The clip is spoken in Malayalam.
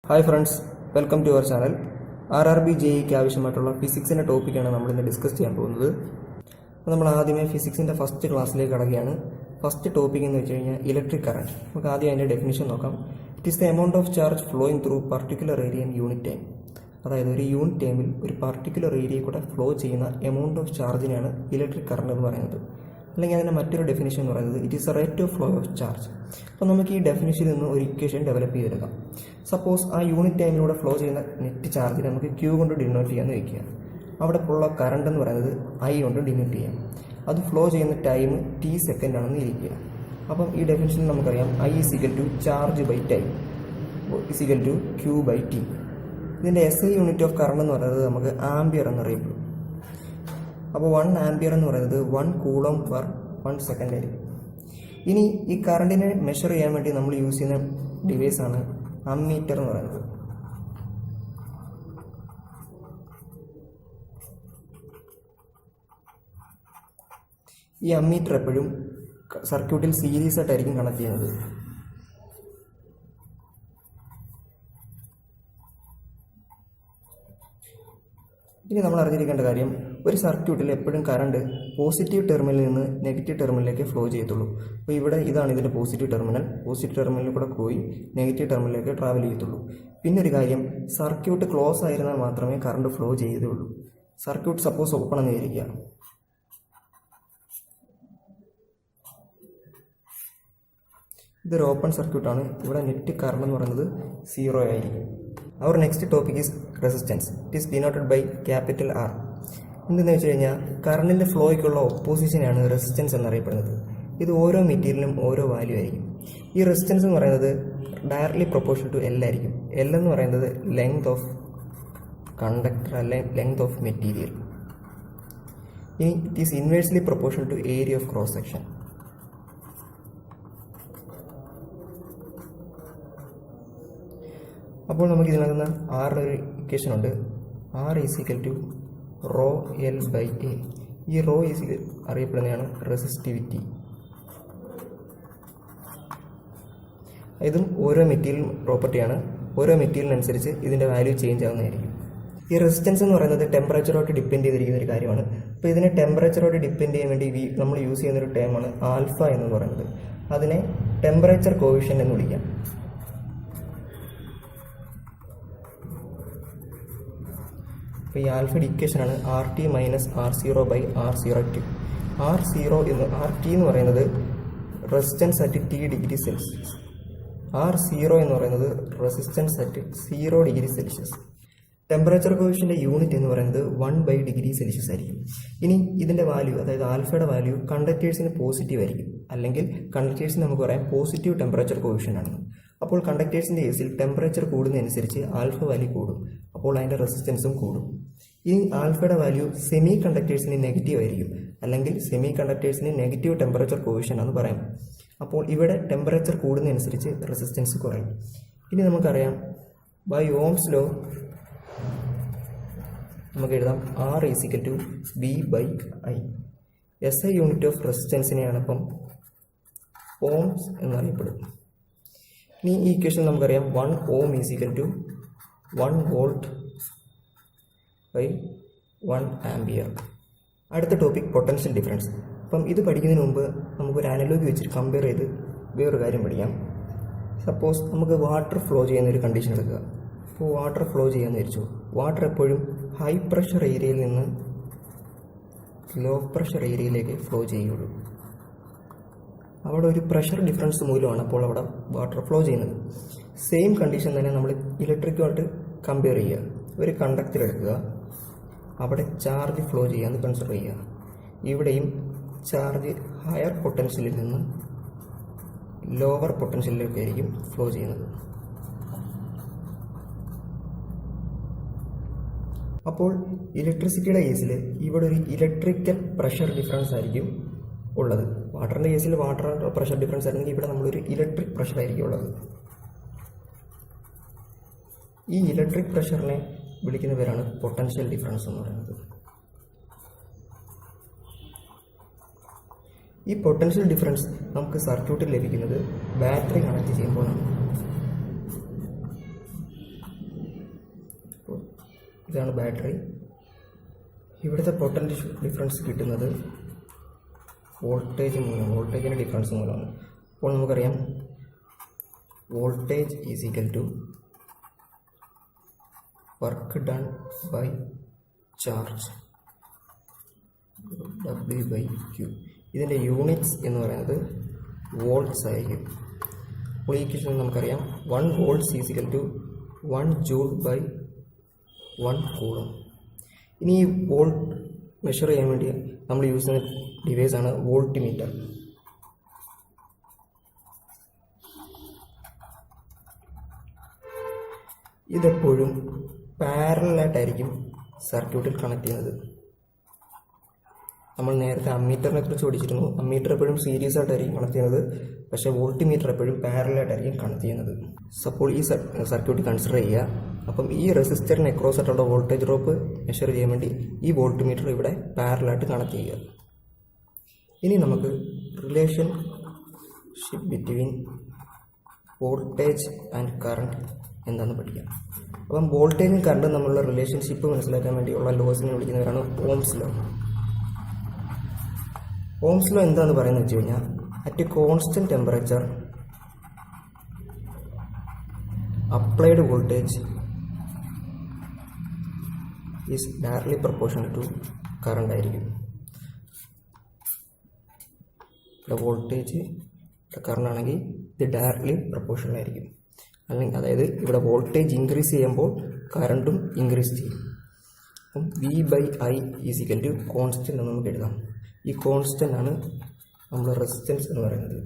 Hi friends, welcome to our channel. RRB JE ആവശ്യമായിട്ടുള്ള ഫിസിക്സിന്റെ ടോപ്പിക്കാണ് നമ്മൾ ഇന്ന് ഡിസ്കസ് ചെയ്യാൻ പോകുന്നത്. അപ്പോൾ നമ്മൾ ആദ്യമേ ഫിസിക്സിന്റെ ഫസ്റ്റ് ക്ലാസ്സിലേക്ക് കടക്കുകയാണ്. ഫസ്റ്റ് ടോപ്പിക് എന്ന് വെച്ച് കഴിഞ്ഞാൽ ഇലക്ട്രിക് കറന്റ്. നമുക്ക് ആദ്യം അതിന്റെ ഡെഫിനിഷൻ നോക്കാം. It is the amount of charge flowing through particular area in unit time. അതായത് ഒരു യൂണിറ്റ് ടൈമിൽ ഒരു പർട്ടിക്കുലർ ഏരിയയിൽ കൂടെ ഫ്ലോ ചെയ്യുന്ന എമൗണ്ട് ഓഫ് ചാർജിനെയാണ് ഇലക്ട്രിക് കറന്റ് എന്ന് പറയുന്നത്. അല്ലെങ്കിൽ അതിൻ്റെ മറ്റൊരു ഡെഫിനിഷൻ എന്ന് പറയുന്നത് it is A rate of flow of charge. അപ്പോൾ നമുക്ക് ഈ ഡെഫിനിഷനിൽ നിന്ന് ഒരു ഇക്വേഷൻ ഡെവലപ്പ് ചെയ്തെടുക്കാം. സപ്പോസ് ആ യൂണിറ്റ് ടൈമിലൂടെ ഫ്ലോ ചെയ്യുന്ന നെറ്റ് ചാർജിനെ നമുക്ക് ക്യൂ കൊണ്ട് ഡിനോട്ട് ചെയ്യാമെന്ന് വയ്ക്കുക. അവിടെ ഉള്ള കറണ്ട് എന്ന് പറയുന്നത് ഐ കൊണ്ട് ഡിനോട്ട് ചെയ്യാം. അത് ഫ്ലോ ചെയ്യുന്ന ടൈം ടി സെക്കൻഡ് ആണെന്ന് ഇരിക്കുക. അപ്പം ഈ ഡെഫിനിഷനിൽ നമുക്കറിയാം I is equal to charge by time is equal to Q by T. ഇതിൻ്റെ SI യൂണിറ്റ് ഓഫ് കറണ്ട് എന്ന് പറയുന്നത് നമുക്ക് ആംബിയർ എന്നറിയപ്പെടും. അപ്പോൾ 1 ആംബിയർ എന്ന് പറയുന്നത് 1 കൂളോം പെർ 1 സെക്കൻഡ് ആയിരിക്കും. ഇനി ഈ കറണ്ടിനെ മെഷർ ചെയ്യാൻ വേണ്ടി നമ്മൾ യൂസ് ചെയ്യുന്ന ഡിവൈസാണ് അമ്മീറ്റർ എന്ന് പറയുന്നത്. ഈ അമ്മീറ്റർ എപ്പോഴും സർക്യൂട്ടിൽ സീരീസ് ആയിട്ടായിരിക്കും കണക്ട് ചെയ്യുന്നത്. ഇനി നമ്മൾ അറിഞ്ഞിരിക്കേണ്ട കാര്യം, ഒരു സർക്യൂട്ടിൽ എപ്പോഴും കറണ്ട് പോസിറ്റീവ് ടെർമിനലിൽ നിന്ന് നെഗറ്റീവ് ടെർമിനലിലേക്ക് ഫ്ലോ ചെയ്യത്തുള്ളൂ. അപ്പോൾ ഇവിടെ ഇതാണ് ഇതിൻ്റെ പോസിറ്റീവ് ടെർമിനലിൽ കൂടെ പോയി നെഗറ്റീവ് ടെർമിനലിലേക്ക് ട്രാവൽ ചെയ്യത്തുള്ളൂ. പിന്നെ ഒരു കാര്യം, സർക്യൂട്ട് ക്ലോസ് ആയിരുന്നാൽ മാത്രമേ കറണ്ട് ഫ്ലോ ചെയ്തതുള്ളൂ. സർക്യൂട്ട് സപ്പോസ് ഓപ്പൺ എന്ന് വിചാരിക്കുക. ഇതൊരു ഓപ്പൺ സർക്യൂട്ടാണ്. ഇവിടെ നെറ്റ് കറണ്ട് എന്ന് പറയുന്നത് 0 ആയിരിക്കും. അവർ next topic is resistance. It is denoted by capital R. എന്തെന്ന് വെച്ച് കഴിഞ്ഞാൽ കറണ്ടിൻ്റെ ഫ്ലോയ്ക്കുള്ള ഒപ്പോസിഷനാണ് റെസിസ്റ്റൻസ് എന്നറിയപ്പെടുന്നത്. ഇത് ഓരോ മെറ്റീരിയലിനും ഓരോ വാല്യൂ ആയിരിക്കും. ഈ റെസിസ്റ്റൻസ് എന്ന് പറയുന്നത് ഡയറക്ട്ലി പ്രൊപ്പോർഷണൽ ടു L ആയിരിക്കും. L എന്ന് പറയുന്നത് ലെങ്ത് ഓഫ് കണ്ടക്ടർ അല്ലെങ്കിൽ ലെങ്ത് ഓഫ് മെറ്റീരിയൽ. ഇനി it is inversely proportional to area of cross section. അപ്പോൾ നമുക്ക് ഇതിനകത്ത് ആറിലൊരു ഇക്വേഷൻ ഉണ്ട്. R is equal to rho L by A. ഈ റോ ഈസ് അറിയപ്പെടുന്നതാണ് റെസിസ്റ്റിവിറ്റി. ഇതും ഓരോ മെറ്റീരിയൽ പ്രോപ്പർട്ടിയാണ്. ഓരോ മെറ്റീരിയലിനനുസരിച്ച് ഇതിൻ്റെ വാല്യൂ ചേഞ്ച് ആവുന്നതായിരിക്കും. ഈ റെസിസ്റ്റൻസ് എന്ന് പറയുന്നത് ടെമ്പറേച്ചറോട്ട് ഡിപ്പെൻഡ് ചെയ്തിരിക്കുന്ന ഒരു കാര്യമാണ്. അപ്പോൾ ഇതിനെ ടെമ്പറേച്ചറോട്ട് ഡിപ്പെൻഡ് ചെയ്യാൻ വേണ്ടി നമ്മൾ യൂസ് ചെയ്യുന്നൊരു ടേമാണ് ആൽഫ എന്ന് പറയുന്നത്. അതിനെ ടെമ്പറേച്ചർ കോവിഷ്യൻ്റ് എന്ന് വിളിക്കാം. അപ്പോൾ ഈ ആൽഫയുടെ ഇക്വേഷനാണ് RT minus R0 by R02. RT എന്ന് പറയുന്നത് resistance at T degree Celsius. R0 എന്ന് പറയുന്നത് resistance at 0 degree Celsius. Temperature കോവിഷ്യൻ്റെ യൂണിറ്റ് എന്ന് പറയുന്നത് 1 ബൈ ഡിഗ്രി സെൽഷ്യസ് ആയിരിക്കും. ഇനി ഇതിൻ്റെ വാല്യൂ, അതായത് ആൽഫയുടെ വാല്യൂ കണ്ടക്ടേഴ്സിന് പോസിറ്റീവ് ആയിരിക്കും. അല്ലെങ്കിൽ കണ്ടക്ടേഴ്സിന് നമുക്ക് പറയാം പോസിറ്റീവ് ടെമ്പറേച്ചർ കോവിഷ്യൻ്റ് ആണെന്ന്. അപ്പോൾ കണ്ടക്ടേഴ്സിൻ്റെ കേസിൽ ടെമ്പറേച്ചർ കൂടുന്നതനുസരിച്ച് ആൽഫ വാല്യൂ കൂടും. അപ്പോൾ അതിൻ്റെ റെസിസ്റ്റൻസും കൂടും. ഇനി ആൽഫയുടെ വാല്യൂ സെമി കണ്ടക്ടേഴ്സിന് നെഗറ്റീവ് ആയിരിക്കും. അല്ലെങ്കിൽ സെമി കണ്ടക്ടേഴ്സിന് നെഗറ്റീവ് ടെമ്പറേച്ചർ കോവിഷ്യൻ്റ് ആണെന്ന് പറയാം. അപ്പോൾ ഇവിടെ ടെമ്പറേച്ചർ കൂടുന്നതനുസരിച്ച് റെസിസ്റ്റൻസ് കുറയും. ഇനി നമുക്കറിയാം ബൈ ഓംസ് ലോ നമുക്ക് എഴുതാം R is equal to V by I. SI unit of റെസിസ്റ്റൻസിനെയാണ് അപ്പം ഓംസ് എന്നറിയപ്പെടും. ഇനി ഈ ഇക്വേഷൻ നമുക്കറിയാം 1 ohm is equal to 1 volt by 1 ampere. അടുത്ത ടോപ്പിക് പൊട്ടൻഷ്യൽ ഡിഫറൻസ്. അപ്പം ഇത് പഠിക്കുന്നതിന് മുമ്പ് നമുക്കൊരു അനലോഗി വെച്ചിട്ട് കമ്പയർ ചെയ്ത് വേറൊരു കാര്യം പഠിക്കാം. സപ്പോസ് നമുക്ക് വാട്ടർ ഫ്ലോ ചെയ്യുന്ന ഒരു കണ്ടീഷൻ എടുക്കുക. അപ്പോൾ വാട്ടർ ഫ്ലോ ചെയ്യാമെന്ന് വിചാരിച്ചു. വാട്ടർ എപ്പോഴും ഹൈ പ്രഷർ ഏരിയയിൽ നിന്ന് ലോ പ്രഷർ ഏരിയയിലേക്ക് ഫ്ലോ ചെയ്യുള്ളൂ. അവിടെ ഒരു പ്രഷർ ഡിഫറൻസ് മൂലമാണ് അപ്പോൾ അവിടെ വാട്ടർ ഫ്ലോ ചെയ്യുന്നത്. സെയിം കണ്ടീഷൻ തന്നെ നമ്മൾ ഇലക്ട്രിക്കുമായിട്ട് കമ്പയർ ചെയ്യുക. ഒരു കണ്ടക്ടർ എടുക്കുക, അവിടെ ചാർജ് ഫ്ലോ ചെയ്യാമെന്ന് കൺസിഡർ ചെയ്യുക. ഇവിടെയും ചാർജ് ഹയർ പൊട്ടൻഷ്യലിൽ നിന്ന് ലോവർ പൊട്ടൻഷ്യലിലേക്കായിരിക്കും ഫ്ലോ ചെയ്യുന്നത്. അപ്പോൾ ഇലക്ട്രിസിറ്റിയുടെ കേസിൽ ഇവിടെ ഒരു ഇലക്ട്രിക്കൽ പ്രഷർ ഡിഫറൻസ് ആയിരിക്കും ഉള്ളത്. വാട്ടറിൻ്റെ കേസിൽ വാട്ടർ പ്രഷർ ഡിഫറൻസ് ആയിരുന്നെങ്കിൽ ഇവിടെ നമ്മളൊരു ഇലക്ട്രിക് പ്രഷർ ആയിരിക്കും ഉള്ളത്. ഈ ഇലക്ട്രിക് പ്രഷറിനെ വിളിക്കുന്ന പേരാണ് പൊട്ടൻഷ്യൽ ഡിഫറൻസ് എന്ന് പറയുന്നത്. ഈ പൊട്ടൻഷ്യൽ ഡിഫറൻസ് നമുക്ക് സർക്യൂട്ടിൽ ലഭിക്കുന്നത് ബാറ്ററി കണക്ട് ചെയ്യുമ്പോഴാണ്. ഇതാണ് ബാറ്ററി. ഇവിടുത്തെ പൊട്ടൻഷ്യൽ ഡിഫറൻസ് കിട്ടുന്നത് വോൾട്ടേജിൻ്റെ ഡിഫറൻസ് മൂലമാണ്. അപ്പോൾ നമുക്കറിയാം voltage is equal to work done by charge W/Q. ഇതിൻ്റെ യൂണിറ്റ്സ് എന്ന് പറയുന്നത് വോൾട്ട്സ് ആയിരിക്കും. അപ്പോൾ ഈ ഇക്വേഷൻ നമുക്കറിയാം 1 volts is equal to 1 joule by 1 coulomb. ഇനി ഈ വോൾട്ട് മെഷർ ചെയ്യാൻ വേണ്ടി നമ്മൾ യൂസ് ചെയ്യുന്ന ഡിവൈസാണ് വോൾട്ടിമീറ്റർ. ഇതെപ്പോഴും പാരലായിട്ടായിരിക്കും സർക്യൂട്ടിൽ കണക്ട് ചെയ്യുന്നത്. നമ്മൾ നേരത്തെ അമ്മീറ്ററിനെ കുറിച്ച് പഠിച്ചിരുന്നു. അമ്മീറ്റർ എപ്പോഴും സീരീസ് ആയിട്ടായിരിക്കും കണക്ട് ചെയ്യുന്നത്, പക്ഷേ വോൾട്ടിമീറ്റർ എപ്പോഴും പാരലായിട്ടായിരിക്കും കണക്ട് ചെയ്യുന്നത്. അപ്പോൾ ഈ സർക്യൂട്ട് കൺസിഡർ ചെയ്യുക. അപ്പം ഈ റെസിസ്റ്ററിന് അക്രോസ് ആയിട്ടുള്ള വോൾട്ടേജ് ഡ്രോപ്പ് മെഷർ ചെയ്യാൻ വേണ്ടി ഈ വോൾട്ടിമീറ്റർ ഇവിടെ പാരലായിട്ട് കണക്ട് ചെയ്യുക. ഇനി നമുക്ക് relationship between voltage and current എന്താണെന്ന് പഠിക്കാം. അപ്പം വോൾട്ടേജും കറണ്ടും തമ്മിലുള്ള റിലേഷൻഷിപ്പ് മനസ്സിലാക്കാൻ വേണ്ടിയുള്ള ലോസിനെ വിളിക്കുന്നവരാണ് ഓംസ് ലോ. ഓംസ് ലോ എന്താണെന്ന് പറയുന്നത് വെച്ച് കഴിഞ്ഞാൽ at constant temperature applied voltage is directly proportional to current ആയിരിക്കും. ഇവിടെ വോൾട്ടേജ് കറണ്ട് ആണെങ്കിൽ ഇത് ഡയറക്ട്ലി പ്രൊപ്പോർഷണൽ ആയിരിക്കും. അല്ലെങ്കിൽ അതായത് ഇവിടെ വോൾട്ടേജ് ഇൻക്രീസ് ചെയ്യുമ്പോൾ കറണ്ടും ഇൻക്രീസ് ചെയ്യും. അപ്പം V/I is equal to constant എന്ന് നമുക്ക് എഴുതാം. ഈ കോൺസ്റ്റന്റ് ആണ് നമ്മൾ റെസിസ്റ്റൻസ് എന്ന് പറയുന്നത്.